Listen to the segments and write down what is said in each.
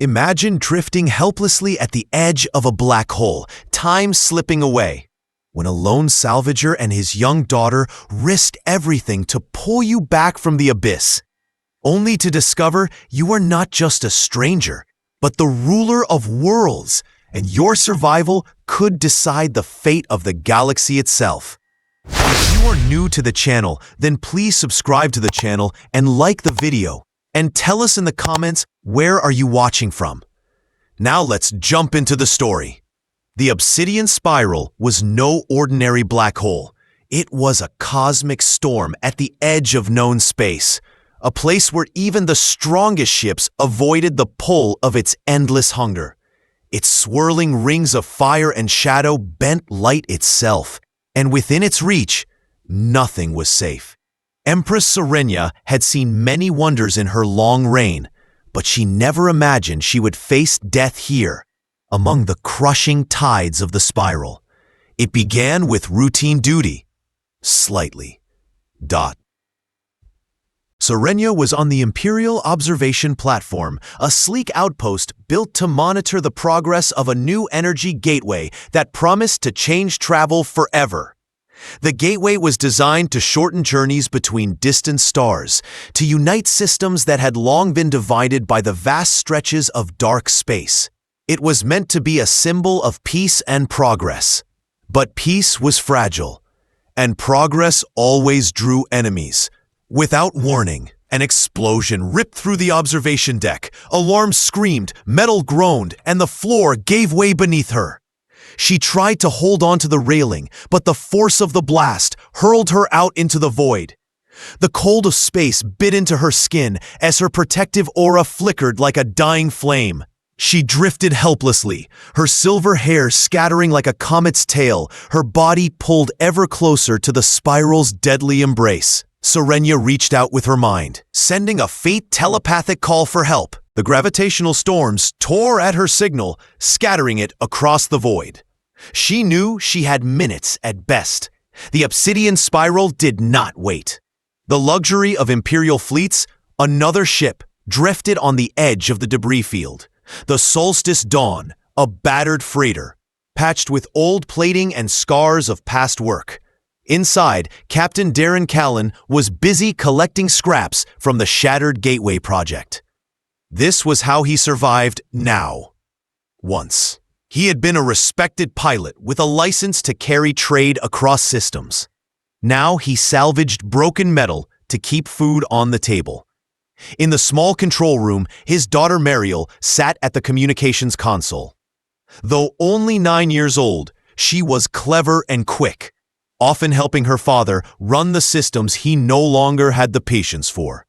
Imagine drifting helplessly at the edge of a black hole, time slipping away, when a lone salvager and his young daughter risked everything to pull you back from the abyss, only to discover you are not just a stranger, but the ruler of worlds, and your survival could decide the fate of the galaxy itself. If you are new to the channel, then please subscribe to the channel and like the video, and tell us in the comments where are you watching from. Now let's jump into the story. The Obsidian Spiral was no ordinary black hole. It was a cosmic storm at the edge of known space, a place where even the strongest ships avoided the pull of its endless hunger. Its swirling rings of fire and shadow bent light itself, and within its reach, nothing was safe. Empress Serenia had seen many wonders in her long reign, but she never imagined she would face death here, among the crushing tides of the spiral. It began with routine duty. Slightly. Serenia was on the Imperial Observation Platform, a sleek outpost built to monitor the progress of a new energy gateway that promised to change travel forever. The gateway was designed to shorten journeys between distant stars, to unite systems that had long been divided by the vast stretches of dark space. It was meant to be a symbol of peace and progress. But peace was fragile, and progress always drew enemies. Without warning, an explosion ripped through the observation deck. Alarms screamed, metal groaned, and the floor gave way beneath her. She tried to hold on to the railing, but the force of the blast hurled her out into the void. The cold of space bit into her skin as her protective aura flickered like a dying flame. She drifted helplessly, her silver hair scattering like a comet's tail, her body pulled ever closer to the spiral's deadly embrace. Serenia reached out with her mind, sending a faint telepathic call for help. The gravitational storms tore at her signal, scattering it across the void. She knew she had minutes at best. The Obsidian Spiral did not wait. The luxury of Imperial fleets, another ship, drifted on the edge of the debris field. The Solstice Dawn, a battered freighter, patched with old plating and scars of past work. Inside, Captain Darren Callan was busy collecting scraps from the shattered Gateway project. This was how he survived now. Once, he had been a respected pilot with a license to carry trade across systems. Now he salvaged broken metal to keep food on the table. In the small control room, his daughter Mariel sat at the communications console. Though only 9 years old, she was clever and quick, often helping her father run the systems he no longer had the patience for.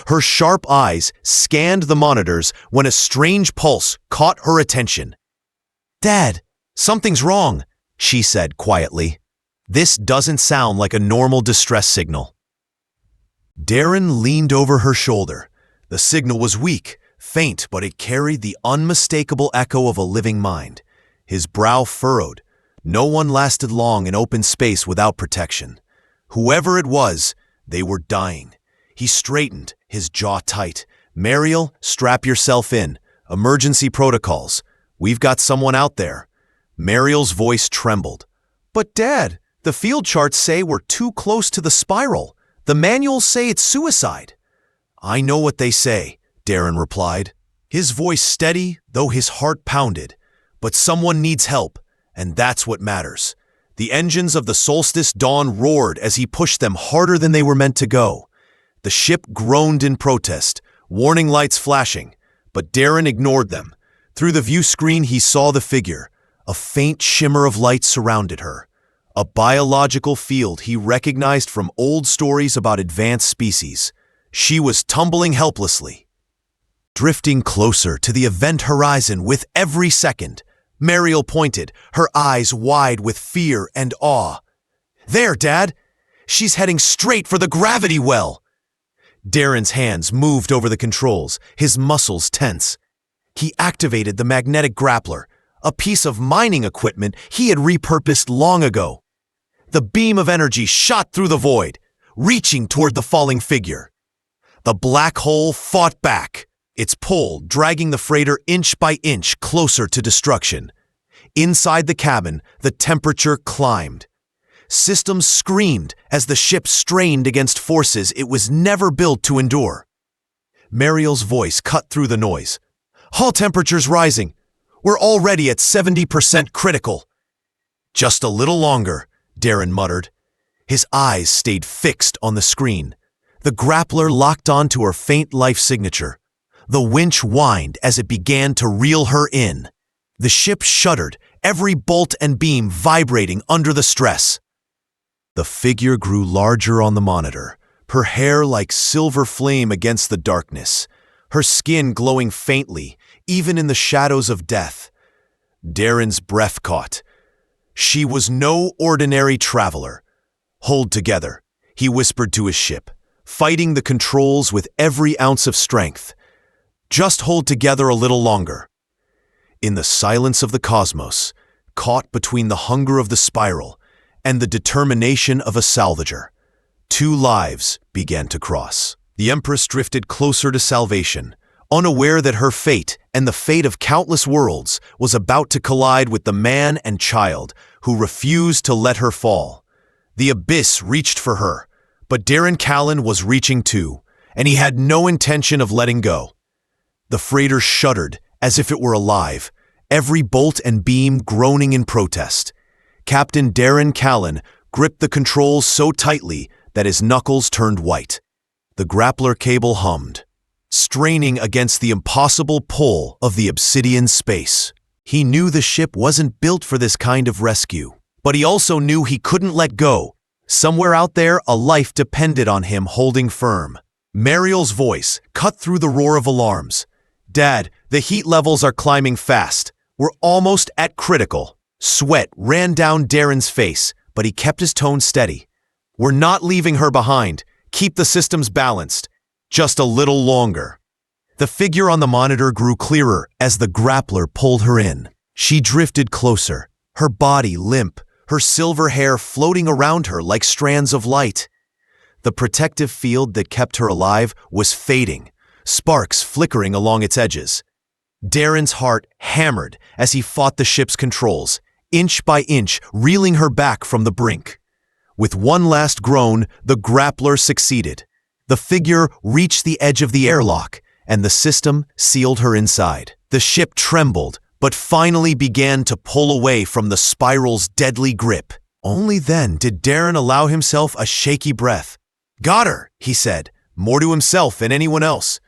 Her sharp eyes scanned the monitors when a strange pulse caught her attention. "Dad, something's wrong," she said quietly. "This doesn't sound like a normal distress signal." Darren leaned over her shoulder. The signal was weak, faint, but it carried the unmistakable echo of a living mind. His brow furrowed. No one lasted long in open space without protection. Whoever it was, they were dying. He straightened, his jaw tight. "Mariel, strap yourself in. Emergency protocols. We've got someone out there." Mariel's voice trembled. "But Dad, the field charts say we're too close to the spiral. The manuals say it's suicide." "I know what they say," Darren replied. His voice steady, though his heart pounded. "But someone needs help, and that's what matters." The engines of the Solstice Dawn roared as he pushed them harder than they were meant to go. The ship groaned in protest, warning lights flashing, but Darren ignored them. Through the view screen he saw the figure. A faint shimmer of light surrounded her. A biological field he recognized from old stories about advanced species. She was tumbling helplessly, drifting closer to the event horizon with every second. Mariel pointed, her eyes wide with fear and awe. "There, Dad! She's heading straight for the gravity well!" Darren's hands moved over the controls, his muscles tense. He activated the magnetic grappler, a piece of mining equipment he had repurposed long ago. The beam of energy shot through the void, reaching toward the falling figure. The black hole fought back, its pull dragging the freighter inch by inch closer to destruction. Inside the cabin, the temperature climbed. Systems screamed as the ship strained against forces it was never built to endure. Mariel's voice cut through the noise. "Hull temperature's rising. We're already at 70% critical." "Just a little longer," Darren muttered. His eyes stayed fixed on the screen. The grappler locked onto her faint life signature. The winch whined as it began to reel her in. The ship shuddered, every bolt and beam vibrating under the stress. The figure grew larger on the monitor, her hair like silver flame against the darkness, her skin glowing faintly, even in the shadows of death. Darren's breath caught. She was no ordinary traveler. "Hold together," he whispered to his ship, fighting the controls with every ounce of strength. "Just hold together a little longer." In the silence of the cosmos, caught between the hunger of the spiral and the determination of a salvager, two lives began to cross. The Empress drifted closer to salvation, unaware that her fate and the fate of countless worlds was about to collide with the man and child who refused to let her fall. The abyss reached for her, but Darren Callan was reaching too, and he had no intention of letting go. The freighter shuddered as if it were alive, every bolt and beam groaning in protest. Captain Darren Callan gripped the controls so tightly that his knuckles turned white. The grappler cable hummed, straining against the impossible pull of the obsidian space. He knew the ship wasn't built for this kind of rescue, but he also knew he couldn't let go. Somewhere out there, a life depended on him holding firm. Mariel's voice cut through the roar of alarms. "Dad, the heat levels are climbing fast. We're almost at critical." Sweat ran down Darren's face, but he kept his tone steady. "We're not leaving her behind. Keep the systems balanced. Just a little longer." The figure on the monitor grew clearer as the grappler pulled her in. She drifted closer, her body limp, her silver hair floating around her like strands of light. The protective field that kept her alive was fading, sparks flickering along its edges. Darren's heart hammered as he fought the ship's controls, inch by inch reeling her back from the brink. With one last groan, the grappler succeeded. The figure reached the edge of the airlock, and the system sealed her inside. The ship trembled, but finally began to pull away from the spiral's deadly grip. Only then did Darren allow himself a shaky breath. "Got her," he said, more to himself than anyone else.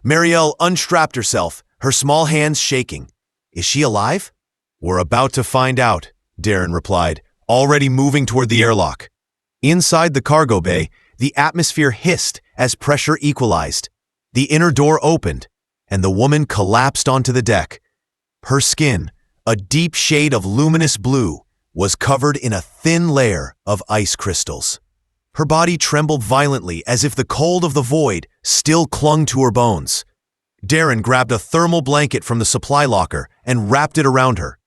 Mariel unstrapped herself, her small hands shaking. "Is she alive?" "We're about to find out," Darren replied, already moving toward the airlock. Inside the cargo bay, the atmosphere hissed as pressure equalized. The inner door opened, and the woman collapsed onto the deck. Her skin, a deep shade of luminous blue, was covered in a thin layer of ice crystals. Her body trembled violently as if the cold of the void still clung to her bones. Darren grabbed a thermal blanket from the supply locker and wrapped it around her.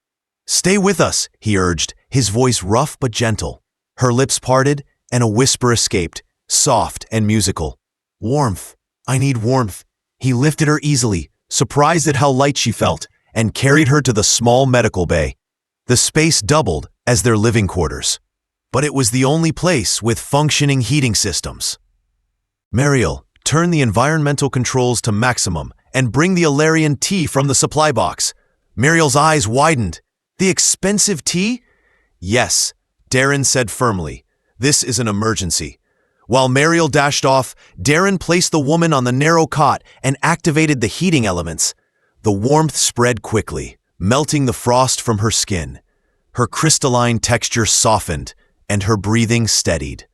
"Stay with us," he urged, his voice rough but gentle. Her lips parted, and a whisper escaped, soft and musical. "Warmth. I need warmth." He lifted her easily, surprised at how light she felt, and carried her to the small medical bay. The space doubled as their living quarters, but it was the only place with functioning heating systems. "Mariel, turn the environmental controls to maximum and bring the Alarian tea from the supply box." Mariel's eyes widened. "The expensive tea?" "Yes," Darren said firmly. "This is an emergency." While Mariel dashed off, Darren placed the woman on the narrow cot and activated the heating elements. The warmth spread quickly, melting the frost from her skin. Her crystalline texture softened, and her breathing steadied.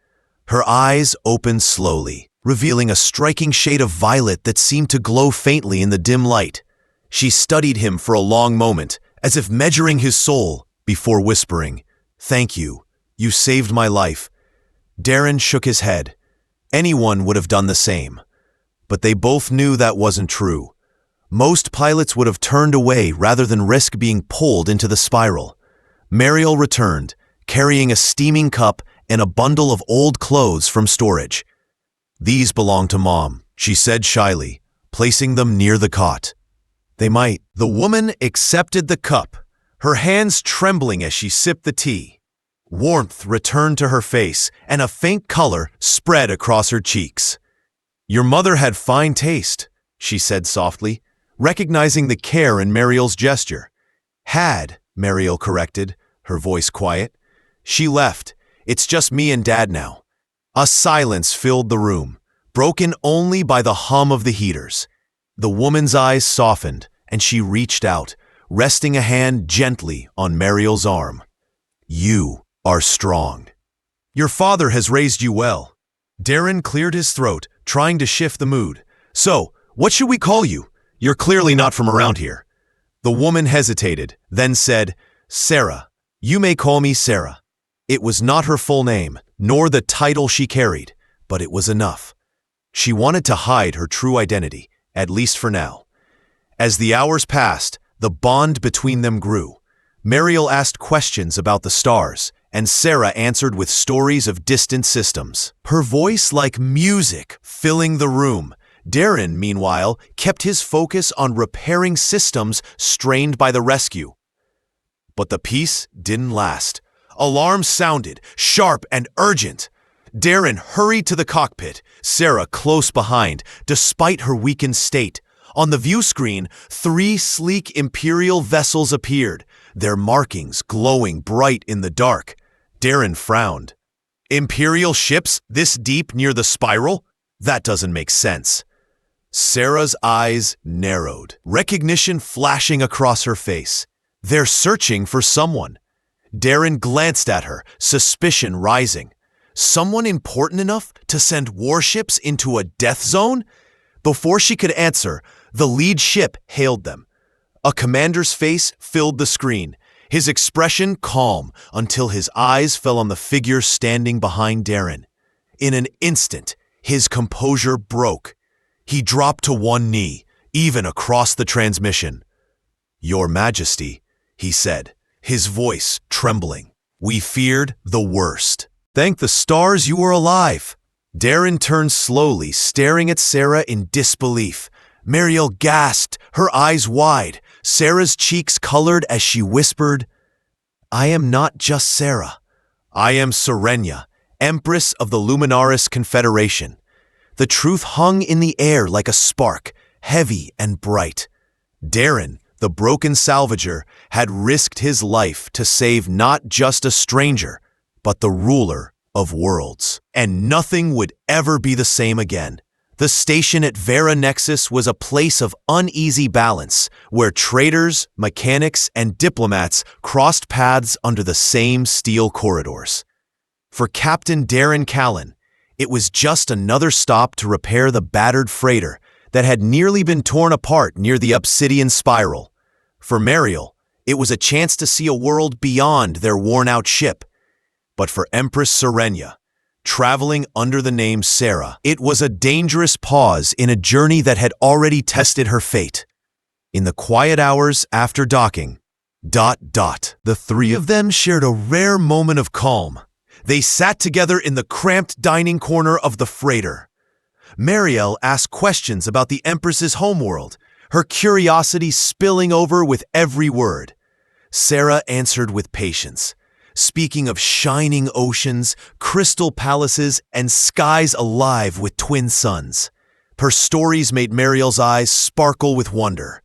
Her eyes opened slowly, revealing a striking shade of violet that seemed to glow faintly in the dim light. She studied him for a long moment, as if measuring his soul, before whispering, "Thank you. You saved my life." Darren shook his head. Anyone would have done the same. But they both knew that wasn't true. Most pilots would have turned away rather than risk being pulled into the spiral. Mariel returned, carrying a steaming cup and a bundle of old clothes from storage. "These belong to Mom," she said shyly, placing them near the cot. They might. The woman accepted the cup, her hands trembling as she sipped the tea. Warmth returned to her face, and a faint color spread across her cheeks. "Your mother had fine taste," she said softly, recognizing the care in Mariel's gesture. "Had," Mariel corrected, her voice quiet. "She left. It's just me and Dad now." A silence filled the room, broken only by the hum of the heaters. The woman's eyes softened, and she reached out, resting a hand gently on Mariel's arm. "You are strong. Your father has raised you well." Darren cleared his throat, trying to shift the mood. "So, what should we call you? You're clearly not from around here." The woman hesitated, then said, "Sarah. You may call me Sarah." It was not her full name, nor the title she carried, but it was enough. She wanted to hide her true identity, at least for now. As the hours passed, the bond between them grew. Mariel asked questions about the stars, and Sarah answered with stories of distant systems, her voice like music filling the room. Darren, meanwhile, kept his focus on repairing systems strained by the rescue. But the peace didn't last. Alarms sounded, sharp and urgent. Darren hurried to the cockpit, Sarah close behind, despite her weakened state. On the view screen, 3 sleek Imperial vessels appeared, their markings glowing bright in the dark. Darren frowned. "Imperial ships this deep near the spiral? That doesn't make sense." Sarah's eyes narrowed, recognition flashing across her face. They're searching for someone. Darren glanced at her, suspicion rising. Someone important enough to send warships into a death zone? Before she could answer, the lead ship hailed them. A commander's face filled the screen, his expression calm until his eyes fell on the figure standing behind Darren. In an instant, his composure broke. He dropped to one knee, even across the transmission. "Your Majesty," he said, his voice trembling. "We feared the worst. Thank the stars you were alive." Darren turned slowly, staring at Sarah in disbelief. Mariel gasped, her eyes wide. Sarah's cheeks colored as she whispered, "I am not just Sarah. I am Serenia, Empress of the Luminaris Confederation." The truth hung in the air like a spark, heavy and bright. Darren, the broken salvager, had risked his life to save not just a stranger, but the ruler of worlds. And nothing would ever be the same again. The station at Vera Nexus was a place of uneasy balance, where traders, mechanics, and diplomats crossed paths under the same steel corridors. For Captain Darren Callan, it was just another stop to repair the battered freighter that had nearly been torn apart near the Obsidian Spiral. For Mariel, it was a chance to see a world beyond their worn-out ship. But for Empress Serenia, traveling under the name Sarah, it was a dangerous pause in a journey that had already tested her fate. In the quiet hours after docking, the 3 of them shared a rare moment of calm. They sat together in the cramped dining corner of the freighter. Mariel asked questions about the Empress's homeworld, her curiosity spilling over with every word. Sarah answered with patience, speaking of shining oceans, crystal palaces, and skies alive with twin suns. Her stories made Mariel's eyes sparkle with wonder.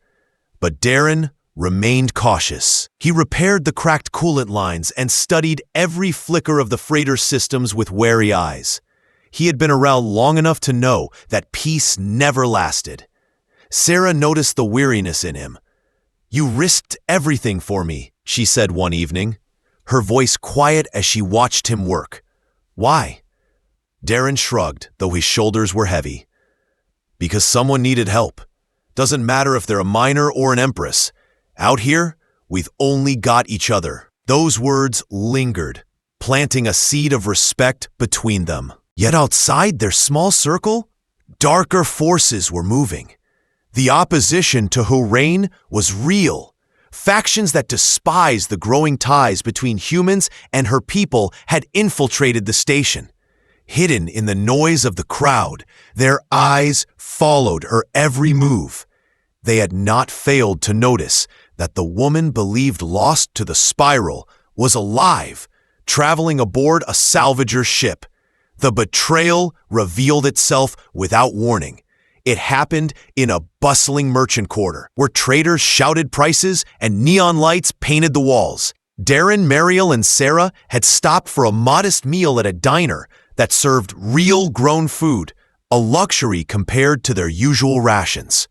But Darren remained cautious. He repaired the cracked coolant lines and studied every flicker of the freighter's systems with wary eyes. He had been around long enough to know that peace never lasted. Sarah noticed the weariness in him. "You risked everything for me," she said one evening, her voice quiet as she watched him work. "Why?" Darren shrugged, though his shoulders were heavy. "Because someone needed help. Doesn't matter if they're a miner or an empress. Out here, we've only got each other." Those words lingered, planting a seed of respect between them. Yet outside their small circle, darker forces were moving. The opposition to her reign was real. Factions that despised the growing ties between humans and her people had infiltrated the station. Hidden in the noise of the crowd, their eyes followed her every move. They had not failed to notice that the woman believed lost to the spiral was alive, traveling aboard a salvager ship. The betrayal revealed itself without warning. It happened in a bustling merchant quarter, where traders shouted prices and neon lights painted the walls. Darren, Mariel, and Sarah had stopped for a modest meal at a diner that served real grown food, a luxury compared to their usual rations.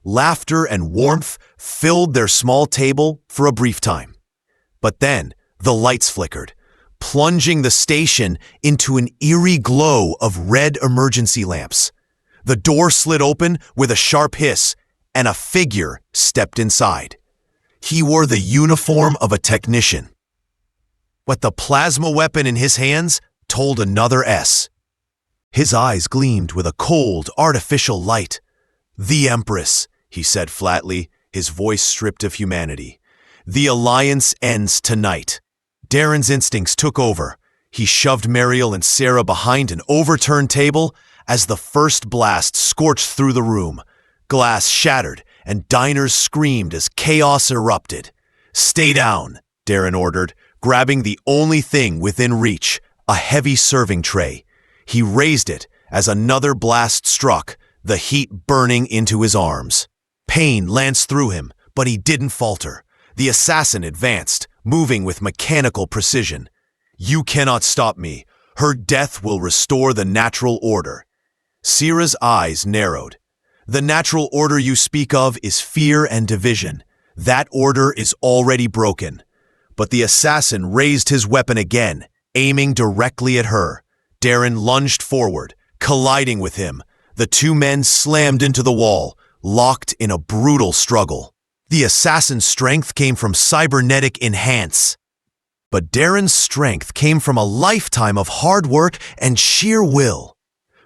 Laughter and warmth filled their small table for a brief time. But then the lights flickered, plunging the station into an eerie glow of red emergency lamps. The door slid open with a sharp hiss, and a figure stepped inside. He wore the uniform of a technician, but the plasma weapon in his hands told another S. His eyes gleamed with a cold, artificial light. "The Empress," he said flatly, his voice stripped of humanity. "The Alliance ends tonight." Darren's instincts took over. He shoved Mariel and Sarah behind an overturned table as the first blast scorched through the room. Glass shattered, and diners screamed as chaos erupted. "Stay down," Darren ordered, grabbing the only thing within reach, a heavy serving tray. He raised it as another blast struck, the heat burning into his arms. Pain lanced through him, but he didn't falter. The assassin advanced, moving with mechanical precision. "You cannot stop me. Her death will restore the natural order." Sierra's eyes narrowed. "The natural order you speak of is fear and division. That order is already broken." But the assassin raised his weapon again, aiming directly at her. Darren lunged forward, colliding with him. The two men slammed into the wall, locked in a brutal struggle. The assassin's strength came from cybernetic enhance, but Darren's strength came from a lifetime of hard work and sheer will.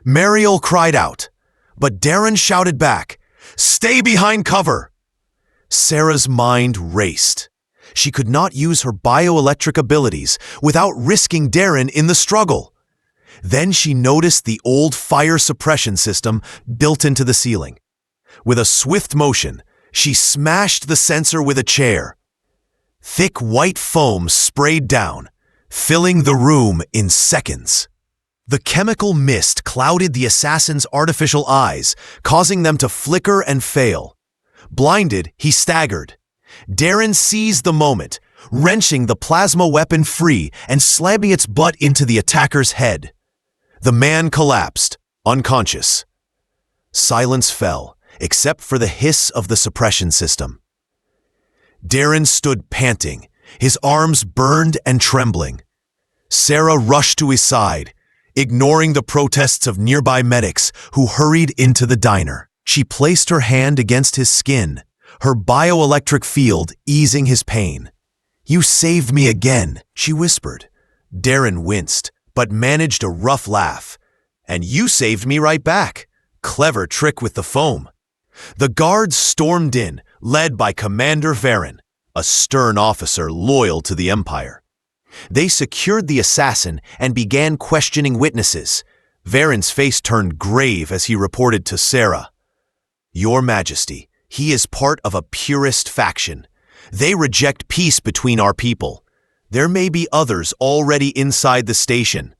Mariel cried out, but Darren shouted back, "Stay behind cover!" Sarah's mind raced. She could not use her bioelectric abilities without risking Darren in the struggle. Then she noticed the old fire suppression system built into the ceiling. With a swift motion, she smashed the sensor with a chair. Thick white foam sprayed down, filling the room in seconds. The chemical mist clouded the assassin's artificial eyes, causing them to flicker and fail. Blinded, he staggered. Darren seized the moment, wrenching the plasma weapon free and slamming its butt into the attacker's head. The man collapsed, unconscious. Silence fell, except for the hiss of the suppression system. Darren stood panting, his arms burned and trembling. Sarah rushed to his side, ignoring the protests of nearby medics who hurried into the diner. She placed her hand against his skin, her bioelectric field easing his pain. "You saved me again," she whispered. Darren winced, but managed a rough laugh. "And you saved me right back. Clever trick with the foam." The guards stormed in, led by Commander Varen, a stern officer loyal to the Empire. They secured the assassin and began questioning witnesses. Varen's face turned grave as he reported to Sarah, "Your Majesty, he is part of a purist faction. They reject peace between our people. There may be others already inside the station."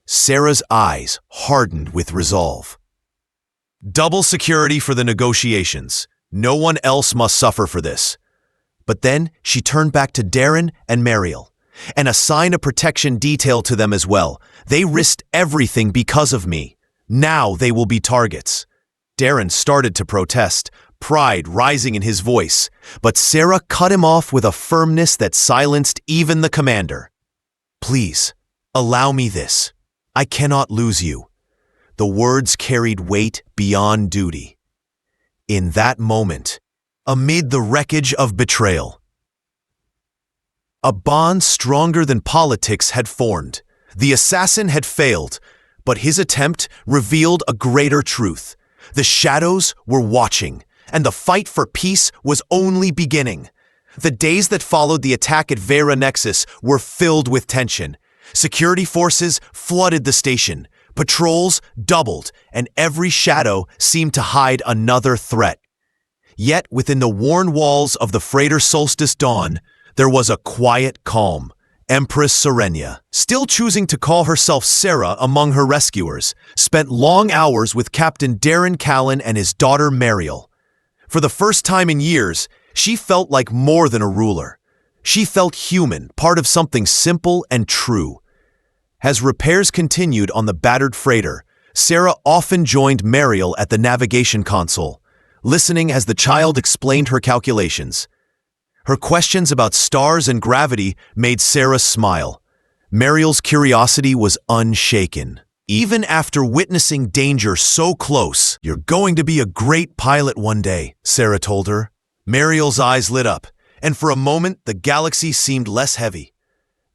Sarah's eyes hardened with resolve. "Double security for the negotiations. No one else must suffer for this." But then she turned back to Darren and Mariel, and assigned a protection detail to them as well. "They risked everything because of me. Now they will be targets." Darren started to protest, pride rising in his voice, but Sarah cut him off with a firmness that silenced even the commander. "Please, allow me this. I cannot lose you." The words carried weight beyond duty. In that moment, amid the wreckage of betrayal, a bond stronger than politics had formed. The assassin had failed, but his attempt revealed a greater truth. The shadows were watching, and the fight for peace was only beginning. The days that followed the attack at Vera Nexus were filled with tension. Security forces flooded the station, Patrols doubled, and every shadow seemed to hide another threat. Yet within the worn walls of the freighter Solstice Dawn, there was a quiet calm. Empress Serenia, still choosing to call herself Sarah among her rescuers, spent long hours with Captain Darren Callan and his daughter Mariel. For the first time in years, she felt like more than a ruler. She felt human, part of something simple and true. As repairs continued on the battered freighter, Sarah often joined Mariel at the navigation console, listening as the child explained her calculations. Her questions about stars and gravity made Sarah smile. Mariel's curiosity was unshaken. Even after witnessing danger so close, "You're going to be a great pilot one day," Sarah told her. Mariel's eyes lit up, and for a moment the galaxy seemed less heavy.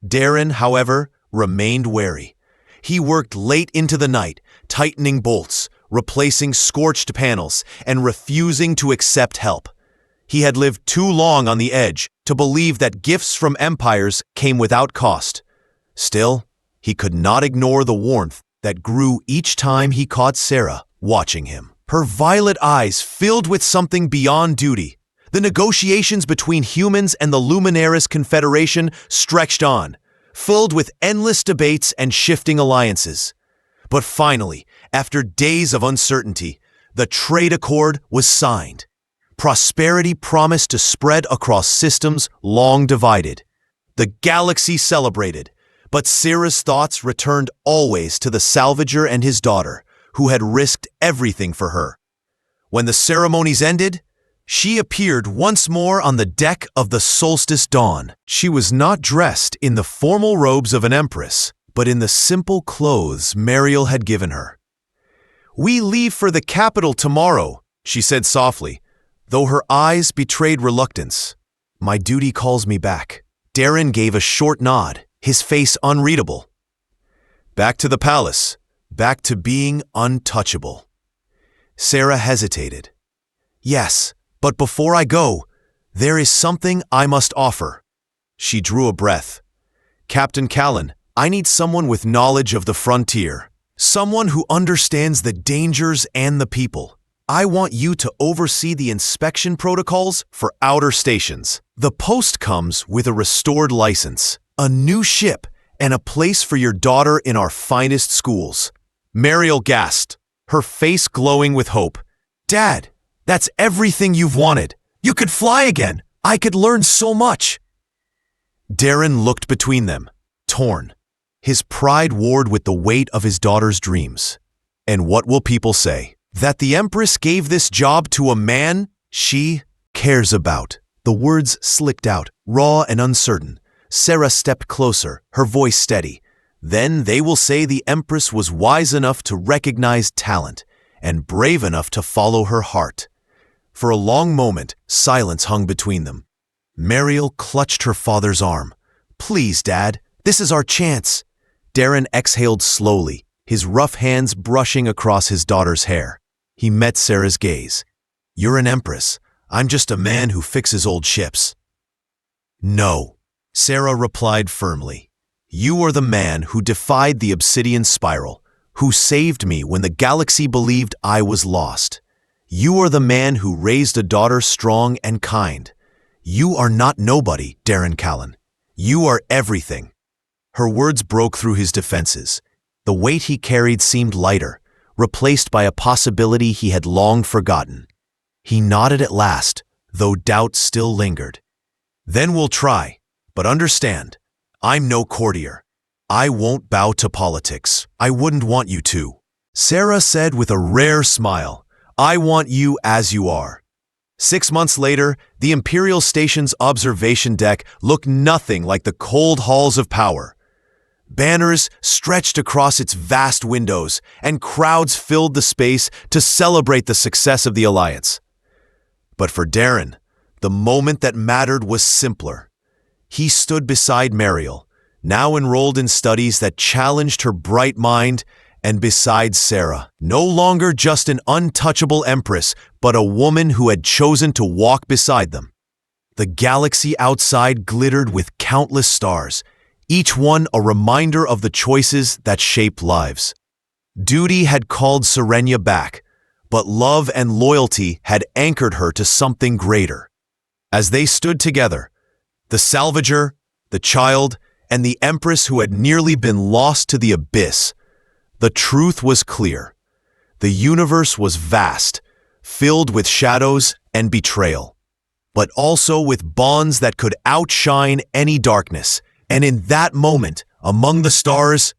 Darren, however, remained wary. He worked late into the night, tightening bolts, replacing scorched panels, and refusing to accept help. He had lived too long on the edge to believe that gifts from empires came without cost. Still, he could not ignore the warmth that grew each time he caught Sarah watching him. Her violet eyes filled with something beyond duty. The negotiations between humans and the Luminaris Confederation stretched on, filled with endless debates and shifting alliances. But finally, after days of uncertainty, the trade accord was signed. Prosperity promised to spread across systems long divided. The galaxy celebrated, but Sarah's thoughts returned always to the salvager and his daughter, who had risked everything for her. When the ceremonies ended, she appeared once more on the deck of the Solstice Dawn. She was not dressed in the formal robes of an empress, but in the simple clothes Mariel had given her. "We leave for the capital tomorrow," she said softly, though her eyes betrayed reluctance. "My duty calls me back." Darren gave a short nod, his face unreadable. "Back to the palace, back to being untouchable." Sarah hesitated. "Yes, but before I go, there is something I must offer." She drew a breath. "Captain Callan, I need someone with knowledge of the frontier, someone who understands the dangers and the people. I want you to oversee the inspection protocols for outer stations. The post comes with a restored license, a new ship, and a place for your daughter in our finest schools." Mariel gasped, her face glowing with hope. "Dad, that's everything you've wanted. You could fly again. I could learn so much." Darren looked between them, torn. His pride warred with the weight of his daughter's dreams. And what will people say? That the Empress gave this job to a man she cares about. The words slicked out, raw and uncertain. Sarah stepped closer, her voice steady. Then they will say the Empress was wise enough to recognize talent and brave enough to follow her heart. For a long moment, silence hung between them. Mariel clutched her father's arm. "Please, Dad, this is our chance." Darren exhaled slowly, his rough hands brushing across his daughter's hair. He met Sarah's gaze. "You're an empress. I'm just a man who fixes old ships." "No," Sarah replied firmly. "You are the man who defied the obsidian spiral, who saved me when the galaxy believed I was lost. You are the man who raised a daughter strong and kind. You are not nobody, Darren Callan. You are everything." Her words broke through his defenses. The weight he carried seemed lighter, replaced by a possibility he had long forgotten. He nodded at last, though doubt still lingered. "Then we'll try, but understand, I'm no courtier. I won't bow to politics. I wouldn't want you to." Sarah said with a rare smile, "I want you as you are." 6 months later, the Imperial Station's observation deck looked nothing like the cold halls of power. Banners stretched across its vast windows, and crowds filled the space to celebrate the success of the Alliance. But for Darren, the moment that mattered was simpler. He stood beside Mariel, now enrolled in studies that challenged her bright mind, and beside Sarah, no longer just an untouchable empress, but a woman who had chosen to walk beside them. The galaxy outside glittered with countless stars, each one a reminder of the choices that shaped lives. Duty had called Serenia back, but love and loyalty had anchored her to something greater. As they stood together, the salvager, the child, and the Empress who had nearly been lost to the abyss, the truth was clear. The universe was vast, filled with shadows and betrayal, but also with bonds that could outshine any darkness. And in that moment, among the stars,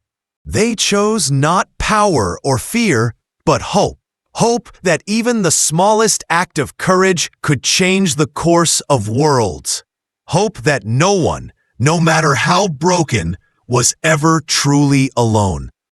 they chose not power or fear, but hope. Hope that even the smallest act of courage could change the course of worlds. Hope that no one, no matter how broken, was ever truly alone.